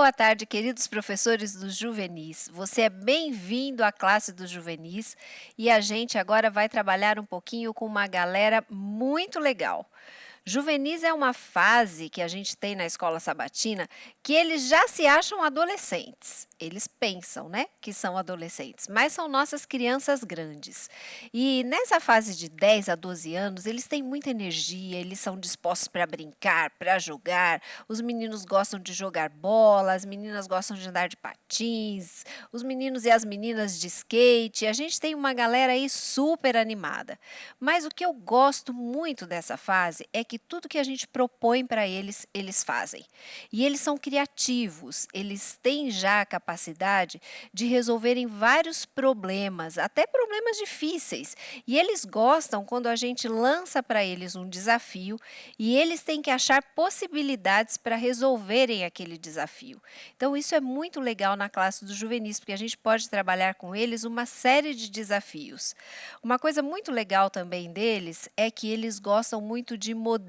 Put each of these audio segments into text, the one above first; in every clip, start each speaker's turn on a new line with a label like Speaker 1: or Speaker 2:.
Speaker 1: Boa tarde, queridos professores dos juvenis. Você é bem-vindo à classe dos juvenis e a gente agora vai trabalhar um pouquinho com uma galera muito legal. Juvenis é uma fase que a gente tem na escola sabatina que eles já se acham adolescentes. Eles pensam, né, que são adolescentes, mas são nossas crianças grandes. E nessa fase de 10 a 12 anos, eles têm muita energia, eles são dispostos para brincar, para jogar. Os meninos gostam de jogar bola, as meninas gostam de andar de patins, os meninos e as meninas de skate. A gente tem uma galera aí super animada. Mas o que eu gosto muito dessa fase é que tudo que a gente propõe para eles, eles fazem. E eles são criativos, eles têm já a capacidade de resolverem vários problemas, até problemas difíceis. E eles gostam quando a gente lança para eles um desafio e eles têm que achar possibilidades para resolverem aquele desafio. Então, isso é muito legal na classe dos juvenis, porque a gente pode trabalhar com eles uma série de desafios. Uma coisa muito legal também deles é que eles gostam muito de modelos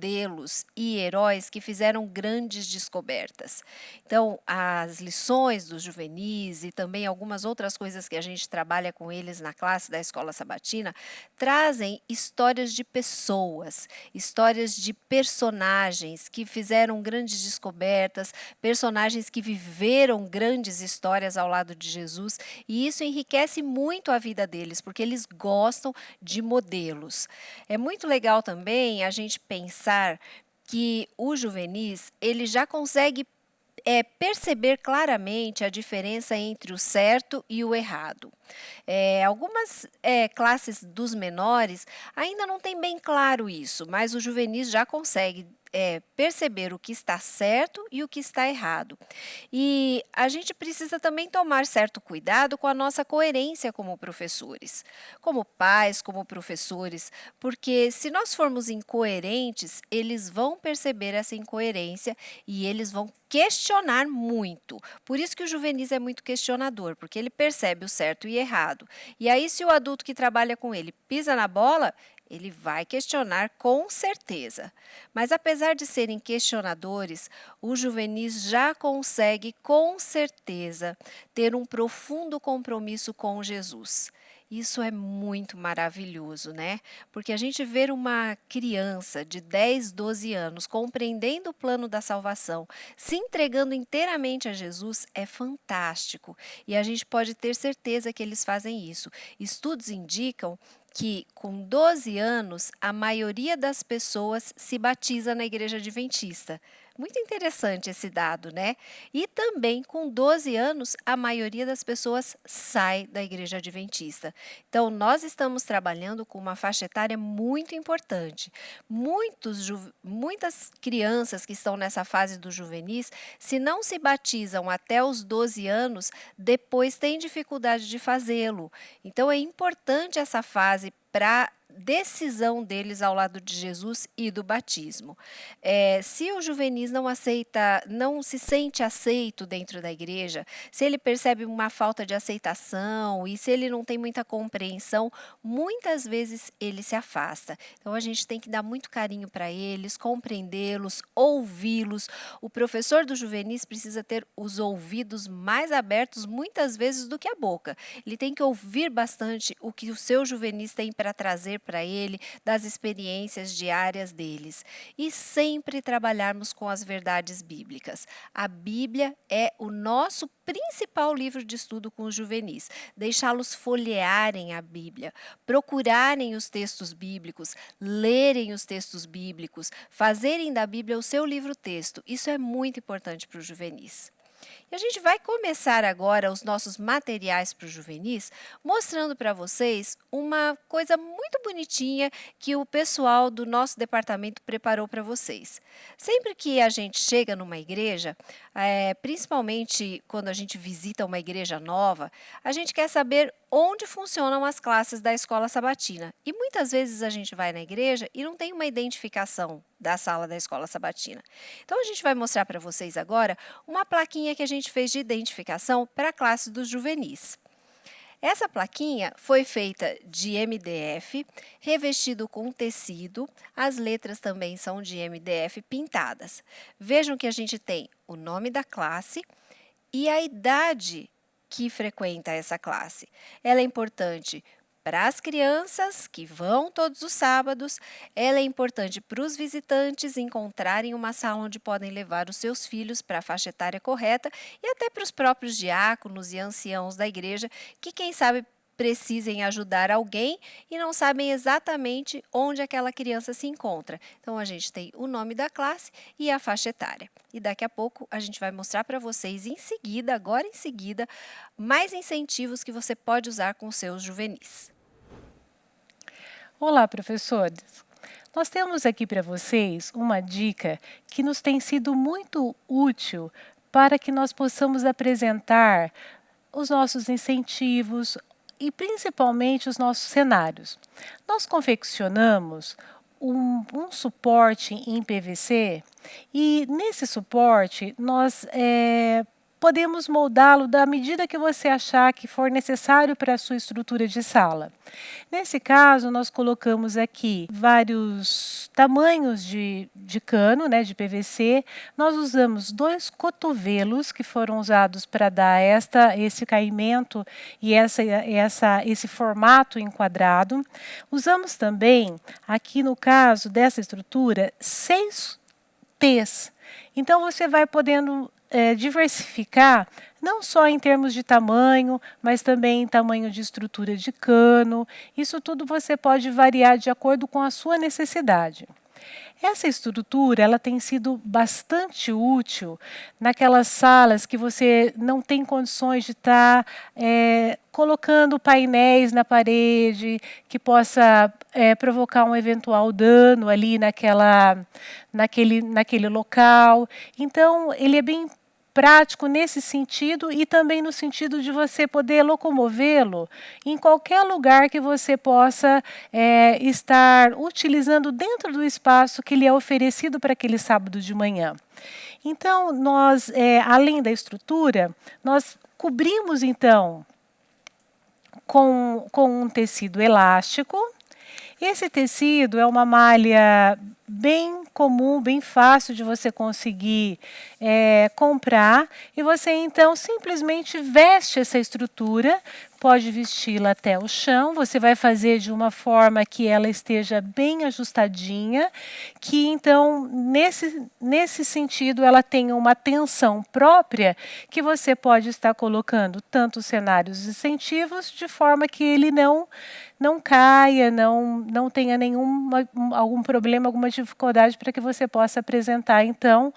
Speaker 1: e heróis que fizeram grandes descobertas. Então, as lições dos juvenis e também algumas outras coisas que a gente trabalha com eles na classe da escola sabatina trazem histórias de pessoas, histórias de personagens que fizeram grandes descobertas, personagens que viveram grandes histórias ao lado de Jesus, e isso enriquece muito a vida deles, porque eles gostam de modelos. É muito legal também a gente pensar que o juvenis, ele já consegue perceber claramente a diferença entre o certo e o errado. Algumas classes dos menores ainda não tem bem claro isso, mas o juvenis já consegue perceber o que está certo e o que está errado. E a gente precisa também tomar certo cuidado com a nossa coerência como professores, como pais, como professores, porque se nós formos incoerentes, eles vão perceber essa incoerência e eles vão questionar muito. Por isso que o juvenis é muito questionador, porque ele percebe o certo e errado. E aí, se o adulto que trabalha com ele pisa na bola, ele vai questionar com certeza. Mas apesar de serem questionadores, o juvenis já consegue com certeza ter um profundo compromisso com Jesus. Isso é muito maravilhoso, né? Porque a gente ver uma criança de 10, 12 anos compreendendo o plano da salvação, se entregando inteiramente a Jesus, é fantástico. E a gente pode ter certeza que eles fazem isso. Estudos indicam que com 12 anos a maioria das pessoas se batiza na igreja adventista. Muito interessante esse dado, né? E também com 12 anos a maioria das pessoas sai da igreja adventista. Então nós estamos trabalhando com uma faixa etária muito importante. Muitas crianças que estão nessa fase do juvenis, se não se batizam até os 12 anos, depois têm dificuldade de fazê-lo. Então é importante essa fase para decisão deles ao lado de Jesus e do batismo. Se o juvenis não aceita, não se sente aceito dentro da igreja, se ele percebe uma falta de aceitação e se ele não tem muita compreensão, muitas vezes ele se afasta. Então a gente tem que dar muito carinho para eles, compreendê-los, ouvi-los. O professor do juvenis precisa ter os ouvidos mais abertos muitas vezes do que a boca. Ele tem que ouvir bastante o que o seu juvenis tem para trazer para ele, das experiências diárias deles. E sempre trabalharmos com as verdades bíblicas. A Bíblia é o nosso principal livro de estudo com os juvenis. Deixá-los folhearem a Bíblia, procurarem os textos bíblicos, lerem os textos bíblicos, fazerem da Bíblia o seu livro-texto. Isso é muito importante para os juvenis. E a gente vai começar agora os nossos materiais para os juvenis, mostrando para vocês uma coisa muito bonitinha que o pessoal do nosso departamento preparou para vocês. Sempre que a gente chega numa igreja, principalmente quando a gente visita uma igreja nova, a gente quer saber onde funcionam as classes da escola sabatina. E muitas vezes a gente vai na igreja e não tem uma identificação da sala da escola sabatina. Então a gente vai mostrar para vocês agora uma plaquinha que a gente fez de identificação para a classe dos juvenis. Essa plaquinha foi feita de MDF, revestido com tecido, as letras também são de MDF pintadas. Vejam que a gente tem o nome da classe e a idade que frequenta essa classe. Ela é importante para as crianças que vão todos os sábados, ela é importante para os visitantes encontrarem uma sala onde podem levar os seus filhos para a faixa etária correta e até para os próprios diáconos e anciãos da igreja que, quem sabe, precisem ajudar alguém e não sabem exatamente onde aquela criança se encontra. Então, a gente tem o nome da classe e a faixa etária. E daqui a pouco a gente vai mostrar para vocês em seguida, agora em seguida, mais incentivos que você pode usar com os seus juvenis.
Speaker 2: Olá, professores! Nós temos aqui para vocês uma dica que nos tem sido muito útil para que nós possamos apresentar os nossos incentivos e principalmente os nossos cenários. Nós confeccionamos um suporte em PVC e nesse suporte nós podemos moldá-lo da medida que você achar que for necessário para a sua estrutura de sala. Nesse caso, nós colocamos aqui vários tamanhos de cano, de PVC. Nós usamos 2 cotovelos que foram usados para dar esse caimento e esse formato enquadrado. Usamos também, aqui no caso dessa estrutura, 6 T's. Então, você vai podendo diversificar, não só em termos de tamanho, mas também em tamanho de estrutura de cano. Isso tudo você pode variar de acordo com a sua necessidade. Essa estrutura ela tem sido bastante útil naquelas salas que você não tem condições de estar colocando painéis na parede que possa provocar um eventual dano ali naquele local. Então, ele é bem prático nesse sentido e também no sentido de você poder locomovê-lo em qualquer lugar que você possa estar utilizando dentro do espaço que lhe é oferecido para aquele sábado de manhã. Então, nós, além da estrutura, nós cobrimos, então, com um tecido elástico. Esse tecido é uma malha bem comum, bem fácil de você conseguir comprar e você então simplesmente veste essa estrutura, pode vesti-la até o chão, você vai fazer de uma forma que ela esteja bem ajustadinha, que então nesse sentido ela tenha uma tensão própria que você pode estar colocando tanto os cenários incentivos de forma que ele não caia, não tenha algum problema, alguma dificuldade para que você possa apresentar, então,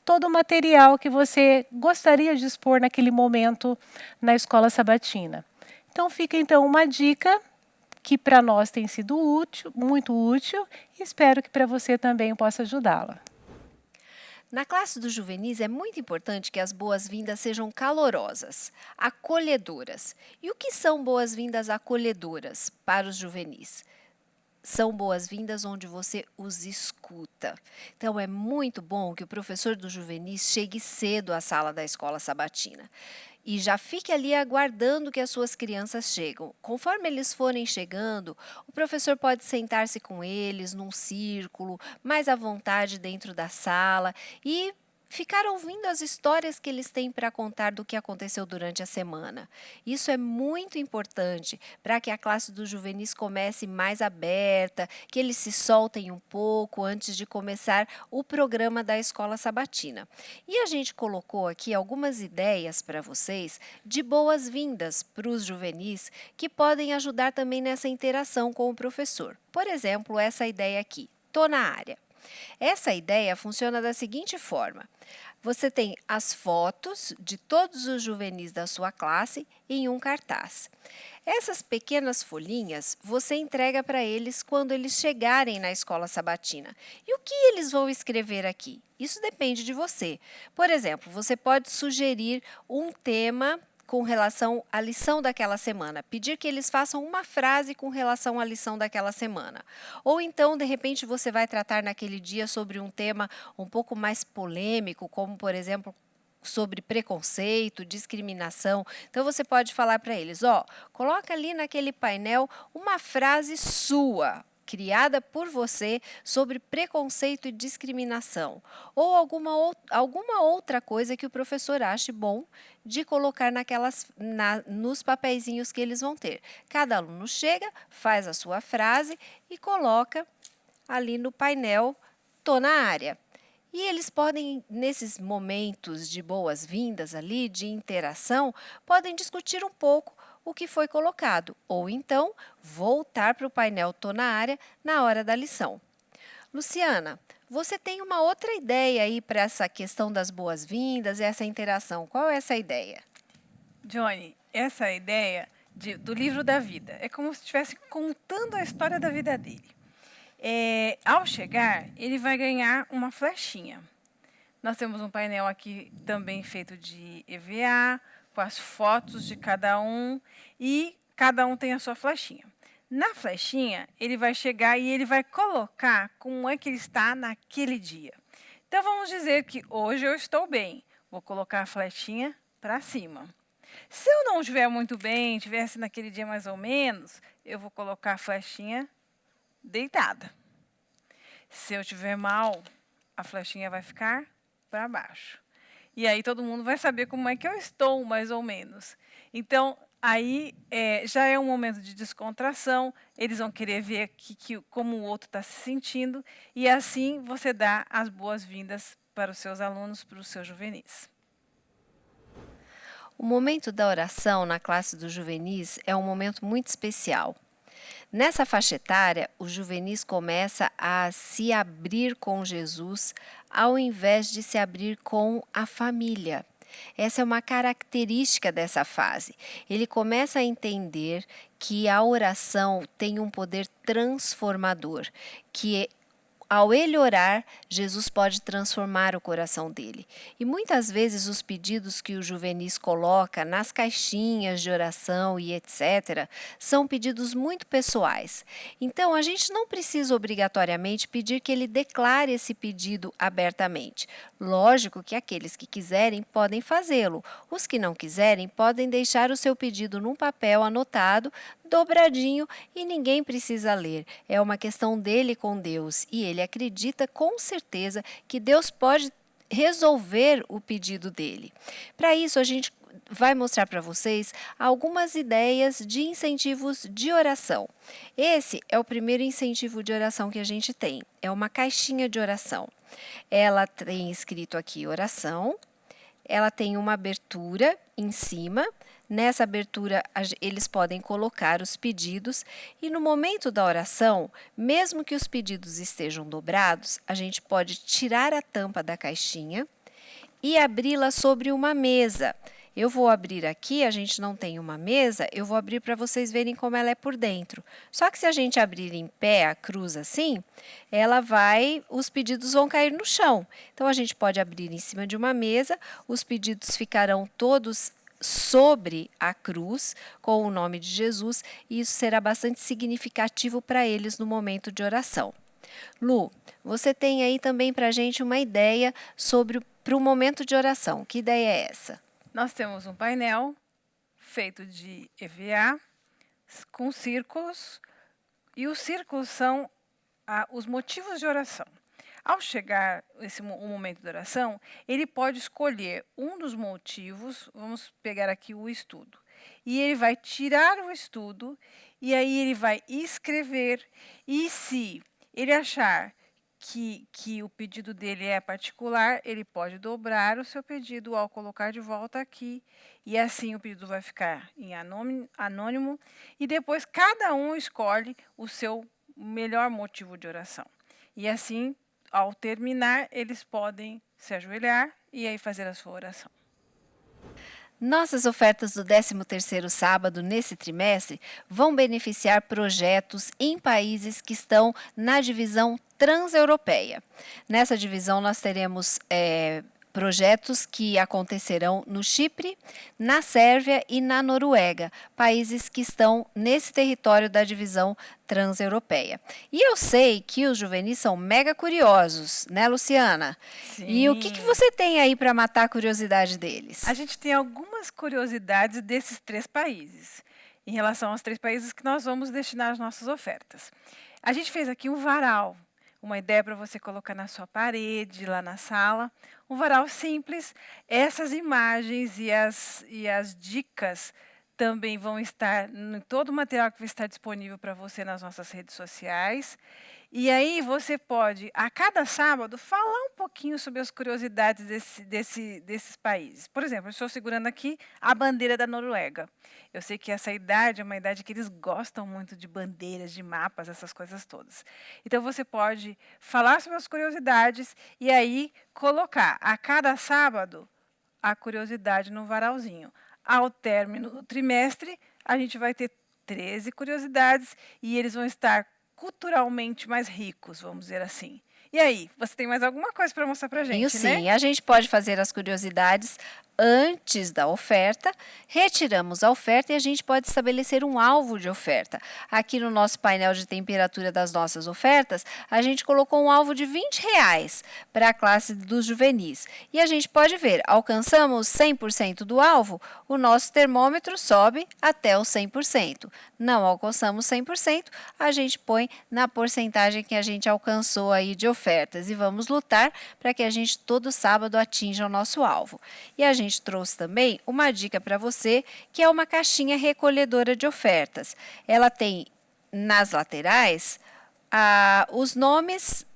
Speaker 2: todo o material que você gostaria de expor naquele momento na escola sabatina. Então, fica então uma dica que para nós tem sido útil, muito útil, e espero que para você também possa ajudá-la.
Speaker 1: Na classe dos juvenis é muito importante que as boas-vindas sejam calorosas, acolhedoras. E o que são boas-vindas acolhedoras para os juvenis? São boas-vindas onde você os escuta. Então, é muito bom que o professor do juvenis chegue cedo à sala da escola sabatina e já fique ali aguardando que as suas crianças chegam. Conforme eles forem chegando, o professor pode sentar-se com eles num círculo, mais à vontade dentro da sala e ficar ouvindo as histórias que eles têm para contar do que aconteceu durante a semana. Isso é muito importante para que a classe dos juvenis comece mais aberta, que eles se soltem um pouco antes de começar o programa da escola sabatina. E a gente colocou aqui algumas ideias para vocês de boas-vindas para os juvenis que podem ajudar também nessa interação com o professor. Por exemplo, essa ideia aqui, tô na área. Essa ideia funciona da seguinte forma: você tem as fotos de todos os juvenis da sua classe em um cartaz. Essas pequenas folhinhas você entrega para eles quando eles chegarem na escola sabatina. E o que eles vão escrever aqui? Isso depende de você. Por exemplo, você pode sugerir um tema com relação à lição daquela semana, pedir que eles façam uma frase com relação à lição daquela semana. Ou então, de repente, você vai tratar naquele dia sobre um tema um pouco mais polêmico, como, por exemplo, sobre preconceito, discriminação. Então, você pode falar para eles, coloca ali naquele painel uma frase sua, criada por você sobre preconceito e discriminação, ou alguma outra coisa que o professor ache bom de colocar nos papeizinhos que eles vão ter. Cada aluno chega, faz a sua frase e coloca ali no painel "Tô na área". E eles podem, nesses momentos de boas-vindas ali, de interação, podem discutir um pouco o que foi colocado, ou então voltar para o painel "Tô na área" na hora da lição. Luciana, você tem uma outra ideia aí para essa questão das boas-vindas e essa interação. Qual é essa ideia?
Speaker 3: Johnny, essa ideia do livro da vida é como se estivesse contando a história da vida dele. Ao chegar, ele vai ganhar uma flechinha. Nós temos um painel aqui também feito de EVA, com as fotos de cada um, e cada um tem a sua flechinha. Na flechinha, ele vai chegar e ele vai colocar como é que ele está naquele dia. Então, vamos dizer que hoje eu estou bem. Vou colocar a flechinha para cima. Se eu não estiver muito bem, estivesse naquele dia mais ou menos, eu vou colocar a flechinha deitada. Se eu estiver mal, a flechinha vai ficar para baixo. E aí todo mundo vai saber como é que eu estou, mais ou menos. Então, aí já é um momento de descontração, eles vão querer ver como o outro está se sentindo, e assim você dá as boas-vindas para os seus alunos, para os seus juvenis.
Speaker 1: O momento da oração na classe dos juvenis é um momento muito especial. Nessa faixa etária, o juvenis começa a se abrir com Jesus ao invés de se abrir com a família. Essa é uma característica dessa fase. Ele começa a entender que a oração tem um poder transformador, que ao ele orar, Jesus pode transformar o coração dele. E muitas vezes os pedidos que o juvenis coloca nas caixinhas de oração e etc. são pedidos muito pessoais. Então, a gente não precisa obrigatoriamente pedir que ele declare esse pedido abertamente. Lógico que aqueles que quiserem podem fazê-lo. Os que não quiserem podem deixar o seu pedido num papel anotado, dobradinho, e ninguém precisa ler. É uma questão dele com Deus e ele acredita com certeza que Deus pode resolver o pedido dele. Para isso, a gente vai mostrar para vocês algumas ideias de incentivos de oração. Esse é o primeiro incentivo de oração que a gente tem. É uma caixinha de oração. Ela tem escrito aqui oração, ela tem uma abertura em cima. Nessa abertura, eles podem colocar os pedidos e no momento da oração, mesmo que os pedidos estejam dobrados, a gente pode tirar a tampa da caixinha e abri-la sobre uma mesa. Eu vou abrir aqui, a gente não tem uma mesa, eu vou abrir para vocês verem como ela é por dentro. Só que se a gente abrir em pé, a cruz assim, os pedidos vão cair no chão. Então, a gente pode abrir em cima de uma mesa, os pedidos ficarão todos sobre a cruz, com o nome de Jesus, e isso será bastante significativo para eles no momento de oração. Lu, você tem aí também para a gente uma ideia para o momento de oração. Que ideia é essa?
Speaker 3: Nós temos um painel feito de EVA, com círculos, e os círculos são os motivos de oração. Ao chegar o momento da oração, ele pode escolher um dos motivos, vamos pegar aqui o estudo, e ele vai tirar o estudo, e aí ele vai escrever, e se ele achar que o pedido dele é particular, ele pode dobrar o seu pedido ao colocar de volta aqui, e assim o pedido vai ficar em anônimo, e depois cada um escolhe o seu melhor motivo de oração. E assim, ao terminar, eles podem se ajoelhar e aí fazer a sua oração.
Speaker 1: Nossas ofertas do 13º sábado nesse trimestre vão beneficiar projetos em países que estão na divisão transeuropeia. Nessa divisão nós teremos projetos que acontecerão no Chipre, na Sérvia e na Noruega, países que estão nesse território da divisão transeuropeia. E eu sei que os juvenis são mega curiosos, né, Luciana?
Speaker 3: Sim.
Speaker 1: E o que você tem aí para matar a curiosidade deles?
Speaker 3: A gente tem algumas curiosidades desses 3 países, em relação aos 3 países que nós vamos destinar as nossas ofertas. A gente fez aqui um varal, uma ideia para você colocar na sua parede, lá na sala. Um varal simples. Essas imagens e as dicas também vão estar em todo o material que vai estar disponível para você nas nossas redes sociais. E aí você pode, a cada sábado, falar um pouquinho sobre as curiosidades desses países. Por exemplo, eu estou segurando aqui a bandeira da Noruega. Eu sei que essa idade é uma idade que eles gostam muito de bandeiras, de mapas, essas coisas todas. Então você pode falar sobre as curiosidades e aí colocar a cada sábado a curiosidade no varalzinho. Ao término do trimestre, a gente vai ter 13 curiosidades e eles vão estar culturalmente mais ricos, vamos dizer assim. E aí, você tem mais alguma coisa para mostrar para a
Speaker 1: Tenho
Speaker 3: gente,
Speaker 1: sim,
Speaker 3: né?
Speaker 1: a gente pode fazer as curiosidades antes da oferta, retiramos a oferta e a gente pode estabelecer um alvo de oferta. Aqui no nosso painel de temperatura das nossas ofertas, a gente colocou um alvo de R$ 20 para a classe dos juvenis. E a gente pode ver, alcançamos 100% do alvo, o nosso termômetro sobe até os 100%. Não alcançamos 100%, a gente põe na porcentagem que a gente alcançou aí de ofertas e vamos lutar para que a gente todo sábado atinja o nosso alvo. E a gente trouxe também uma dica para você, que é uma caixinha recolhedora de ofertas. Ela tem nas laterais os nomes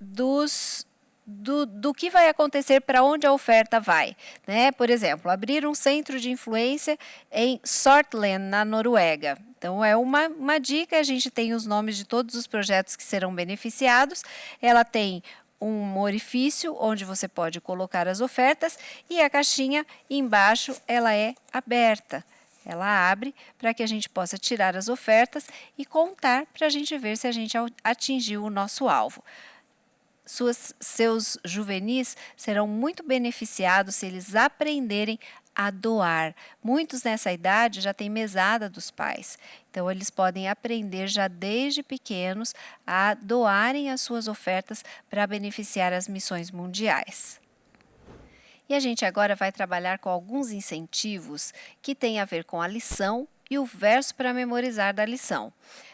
Speaker 1: do que vai acontecer, para onde a oferta vai, né? Por exemplo, abrir um centro de influência em Sortland, na Noruega. Então, é uma dica, a gente tem os nomes de todos os projetos que serão beneficiados, ela tem um orifício onde você pode colocar as ofertas e a caixinha embaixo ela é aberta. Ela abre para que a gente possa tirar as ofertas e contar para a gente ver se a gente atingiu o nosso alvo. Seus juvenis serão muito beneficiados se eles aprenderem a doar. Muitos nessa idade já têm mesada dos pais, então eles podem aprender já desde pequenos a doarem as suas ofertas para beneficiar as missões mundiais. E a gente agora vai trabalhar com alguns incentivos que têm a ver com a lição e o verso para memorizar da lição.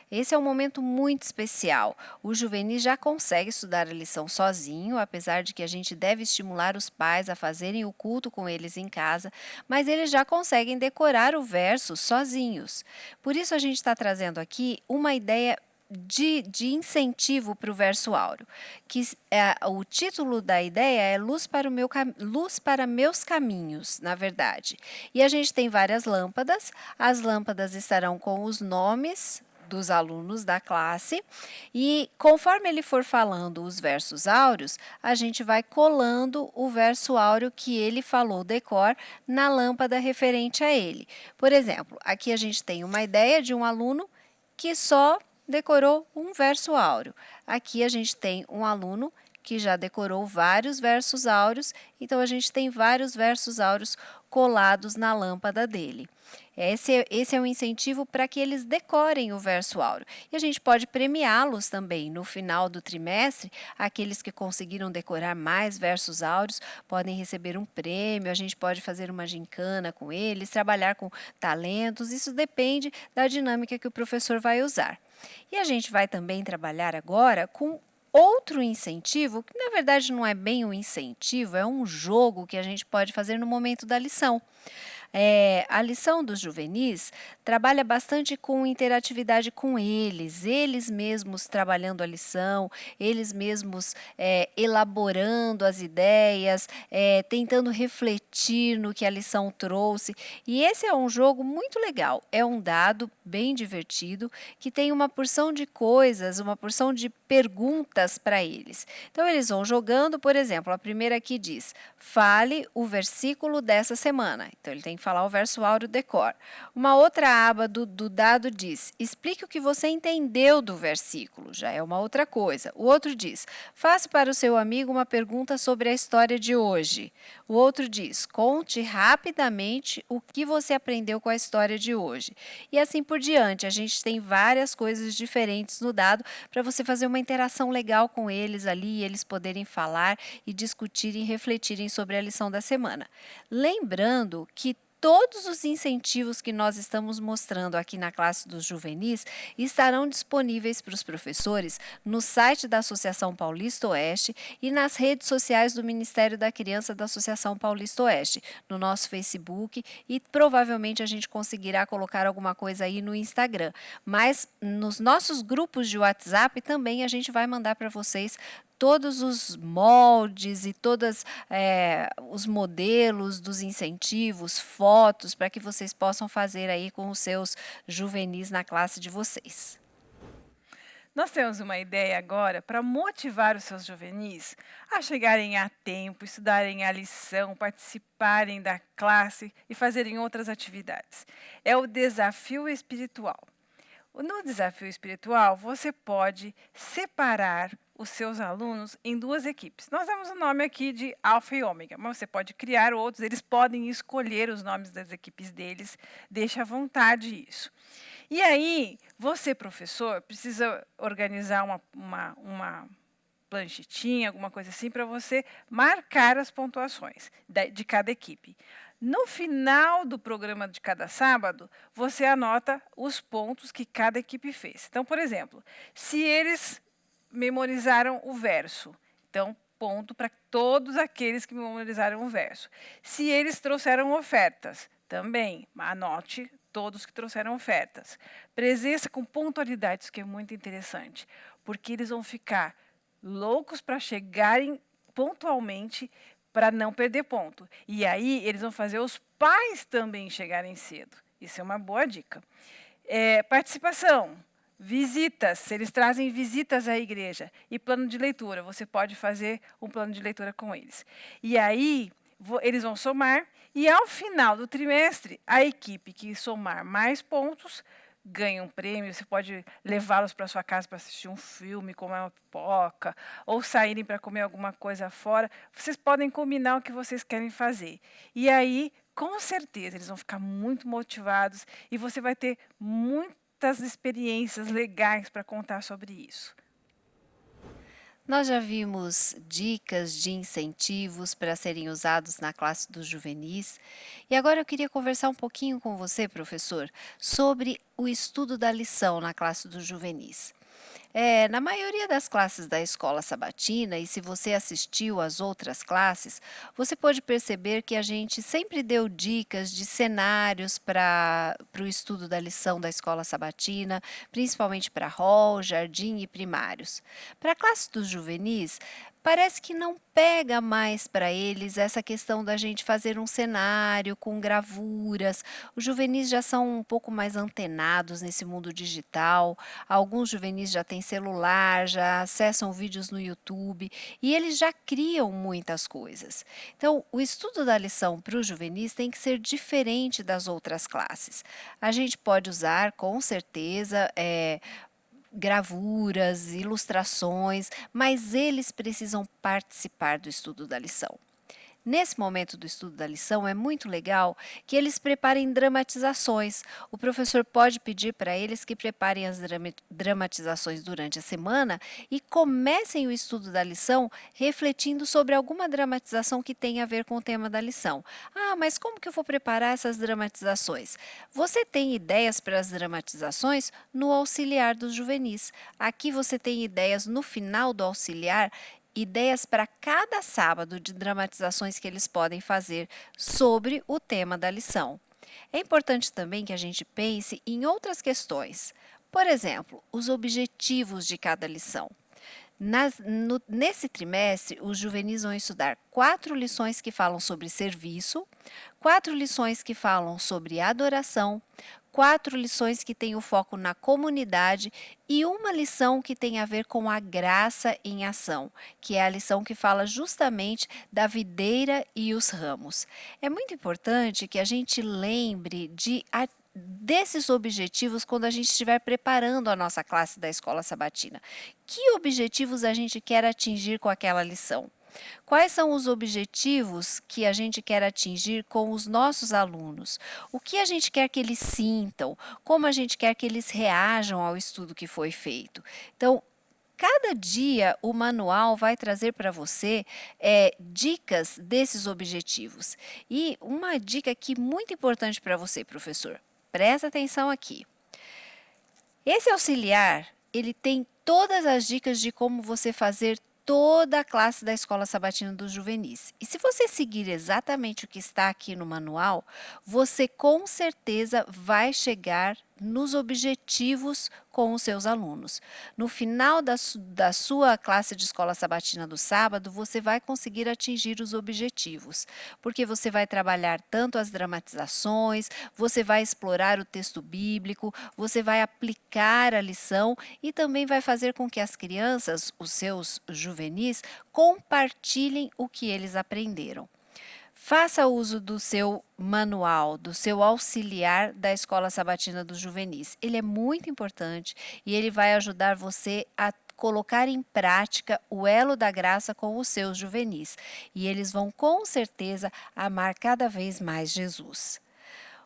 Speaker 1: Esse é um momento muito especial. O juvenil já consegue estudar a lição sozinho, apesar de que a gente deve estimular os pais a fazerem o culto com eles em casa, mas eles já conseguem decorar o verso sozinhos. Por isso a gente está trazendo aqui uma ideia de incentivo para o verso áureo, que o título da ideia é Luz para Meus Caminhos, na verdade. E a gente tem várias lâmpadas, as lâmpadas estarão com os nomes dos alunos da classe e conforme ele for falando os versos áureos, a gente vai colando o verso áureo que ele falou decor na lâmpada referente a ele. Por exemplo, aqui a gente tem uma ideia de um aluno que só decorou um verso áureo. Aqui a gente tem um aluno que já decorou vários versos áureos, então a gente tem vários versos áureos colados na lâmpada dele. Esse é um incentivo para que eles decorem o verso áureo. E a gente pode premiá-los também no final do trimestre. Aqueles que conseguiram decorar mais versos áureos podem receber um prêmio, a gente pode fazer uma gincana com eles, trabalhar com talentos, isso depende da dinâmica que o professor vai usar. E a gente vai também trabalhar agora com outro incentivo, que na verdade não é bem um incentivo, é um jogo que a gente pode fazer no momento da lição. A lição dos juvenis trabalha bastante com interatividade com eles mesmos trabalhando a lição, eles mesmos elaborando as ideias, tentando refletir no que a lição trouxe. E esse é um jogo muito legal, é um dado bem divertido, que tem uma porção de coisas, uma porção de perguntas para eles. Então, eles vão jogando, por exemplo, a primeira aqui diz, fale o versículo dessa semana. Então, ele tem que falar o verso áureo decor. Uma outra aba do dado diz, explique o que você entendeu do versículo, já é uma outra coisa. O outro diz, faça para o seu amigo uma pergunta sobre a história de hoje. O outro diz, conte rapidamente o que você aprendeu com a história de hoje. E assim por diante, a gente tem várias coisas diferentes no dado para você fazer uma interação legal com eles ali, e eles poderem falar e discutirem e refletirem sobre a lição da semana. Lembrando que todos os incentivos que nós estamos mostrando aqui na classe dos juvenis estarão disponíveis para os professores no site da Associação Paulista Oeste e nas redes sociais do Ministério da Criança da Associação Paulista Oeste, no nosso Facebook, e provavelmente a gente conseguirá colocar alguma coisa aí no Instagram. Mas nos nossos grupos de WhatsApp também a gente vai mandar para vocês todos os moldes e todos os modelos dos incentivos, fotos, para que vocês possam fazer aí com os seus juvenis na classe de vocês.
Speaker 3: Nós temos uma ideia agora para motivar os seus juvenis a chegarem a tempo, estudarem a lição, participarem da classe e fazerem outras atividades. É o desafio espiritual. No desafio espiritual, você pode separar os seus alunos em 2 equipes. Nós damos o nome aqui de Alfa e Ômega, mas você pode criar outros, eles podem escolher os nomes das equipes deles, deixa à vontade isso. E aí, você, professor, precisa organizar uma planchetinha, alguma coisa assim, para você marcar as pontuações de cada equipe. No final do programa de cada sábado, você anota os pontos que cada equipe fez. Então, por exemplo, se eles memorizaram o verso, então ponto para todos aqueles que memorizaram o verso. Se eles trouxeram ofertas, também anote todos que trouxeram ofertas. Presença com pontualidade, isso que é muito interessante, porque eles vão ficar loucos para chegarem pontualmente, para não perder ponto. E aí, eles vão fazer os pais também chegarem cedo. Isso é uma boa dica. Participação, visitas, se eles trazem visitas à igreja. E plano de leitura, você pode fazer um plano de leitura com eles. E aí, eles vão somar, e ao final do trimestre, a equipe que somar mais pontos ganha um prêmio, você pode levá-los para sua casa para assistir um filme, comer uma pipoca, ou saírem para comer alguma coisa fora. Vocês podem combinar o que vocês querem fazer. E aí, com certeza, eles vão ficar muito motivados e você vai ter muitas experiências legais para contar sobre isso.
Speaker 1: Nós já vimos dicas de incentivos para serem usados na classe dos juvenis e agora eu queria conversar um pouquinho com você, professor, sobre o estudo da lição na classe dos juvenis. Na maioria das classes da escola sabatina, e se você assistiu às outras classes, você pode perceber que a gente sempre deu dicas de cenários para o estudo da lição da escola sabatina, principalmente para hall, jardim e primários. Para a classe dos juvenis, parece que não pega mais para eles essa questão da gente fazer um cenário com gravuras. Os juvenis já são um pouco mais antenados nesse mundo digital. Alguns juvenis já têm celular, já acessam vídeos no YouTube e eles já criam muitas coisas. Então, o estudo da lição para os juvenis tem que ser diferente das outras classes. A gente pode usar, com certeza, gravuras, ilustrações, mas eles precisam participar do estudo da lição. Nesse momento do estudo da lição, é muito legal que eles preparem dramatizações. O professor pode pedir para eles que preparem as dramatizações durante a semana e comecem o estudo da lição refletindo sobre alguma dramatização que tenha a ver com o tema da lição. Ah, mas como que eu vou preparar essas dramatizações? Você tem ideias para as dramatizações no auxiliar dos juvenis. Aqui você tem ideias no final do auxiliar, ideias para cada sábado de dramatizações que eles podem fazer sobre o tema da lição. É importante também que a gente pense em outras questões. Por exemplo, os objetivos de cada lição. Nesse trimestre, os juvenis vão estudar 4 lições que falam sobre serviço, 4 lições que falam sobre adoração, 4 lições que têm o foco na comunidade e uma lição que tem a ver com a graça em ação, que é a lição que fala justamente da videira e os ramos. É muito importante que a gente lembre desses objetivos quando a gente estiver preparando a nossa classe da escola sabatina. Que objetivos a gente quer atingir com aquela lição? Quais são os objetivos que a gente quer atingir com os nossos alunos? O que a gente quer que eles sintam? Como a gente quer que eles reajam ao estudo que foi feito? Então, cada dia o manual vai trazer para você dicas desses objetivos. E uma dica aqui muito importante para você, professor, presta atenção aqui. Esse auxiliar, ele tem todas as dicas de como você fazer toda a classe da Escola Sabatina dos Juvenis. E se você seguir exatamente o que está aqui no manual, você com certeza vai chegar nos objetivos com os seus alunos. No final da sua classe de Escola Sabatina do sábado, você vai conseguir atingir os objetivos, porque você vai trabalhar tanto as dramatizações, você vai explorar o texto bíblico, você vai aplicar a lição e também vai fazer com que as crianças, os seus juvenis, compartilhem o que eles aprenderam. Faça uso do seu manual, do seu auxiliar da Escola Sabatina dos Juvenis. Ele é muito importante e ele vai ajudar você a colocar em prática o elo da graça com os seus juvenis. E eles vão com certeza amar cada vez mais Jesus.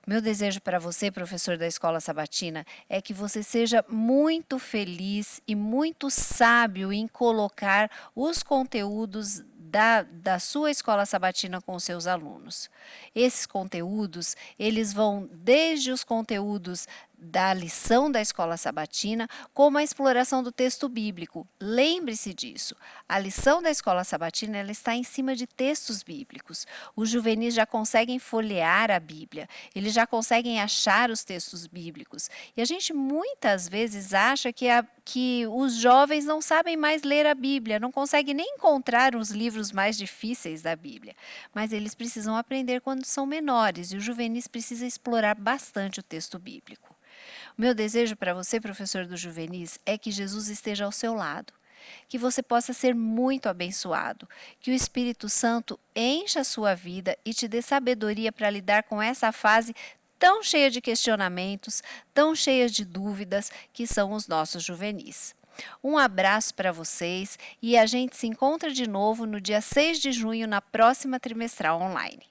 Speaker 1: O meu desejo para você, professor da Escola Sabatina, é que você seja muito feliz e muito sábio em colocar os conteúdos da sua Escola Sabatina com os seus alunos. Esses conteúdos, eles vão desde os conteúdos da lição da Escola Sabatina, como a exploração do texto bíblico. Lembre-se disso. A lição da Escola Sabatina, ela está em cima de textos bíblicos. Os juvenis já conseguem folhear a Bíblia, eles já conseguem achar os textos bíblicos. E a gente muitas vezes acha que os jovens não sabem mais ler a Bíblia, não conseguem nem encontrar os livros mais difíceis da Bíblia. Mas eles precisam aprender quando são menores e os juvenis precisam explorar bastante o texto bíblico. O meu desejo para você, professor dos juvenis, é que Jesus esteja ao seu lado, que você possa ser muito abençoado, que o Espírito Santo encha a sua vida e te dê sabedoria para lidar com essa fase tão cheia de questionamentos, tão cheia de dúvidas que são os nossos juvenis. Um abraço para vocês e a gente se encontra de novo no dia 6 de junho na próxima trimestral online.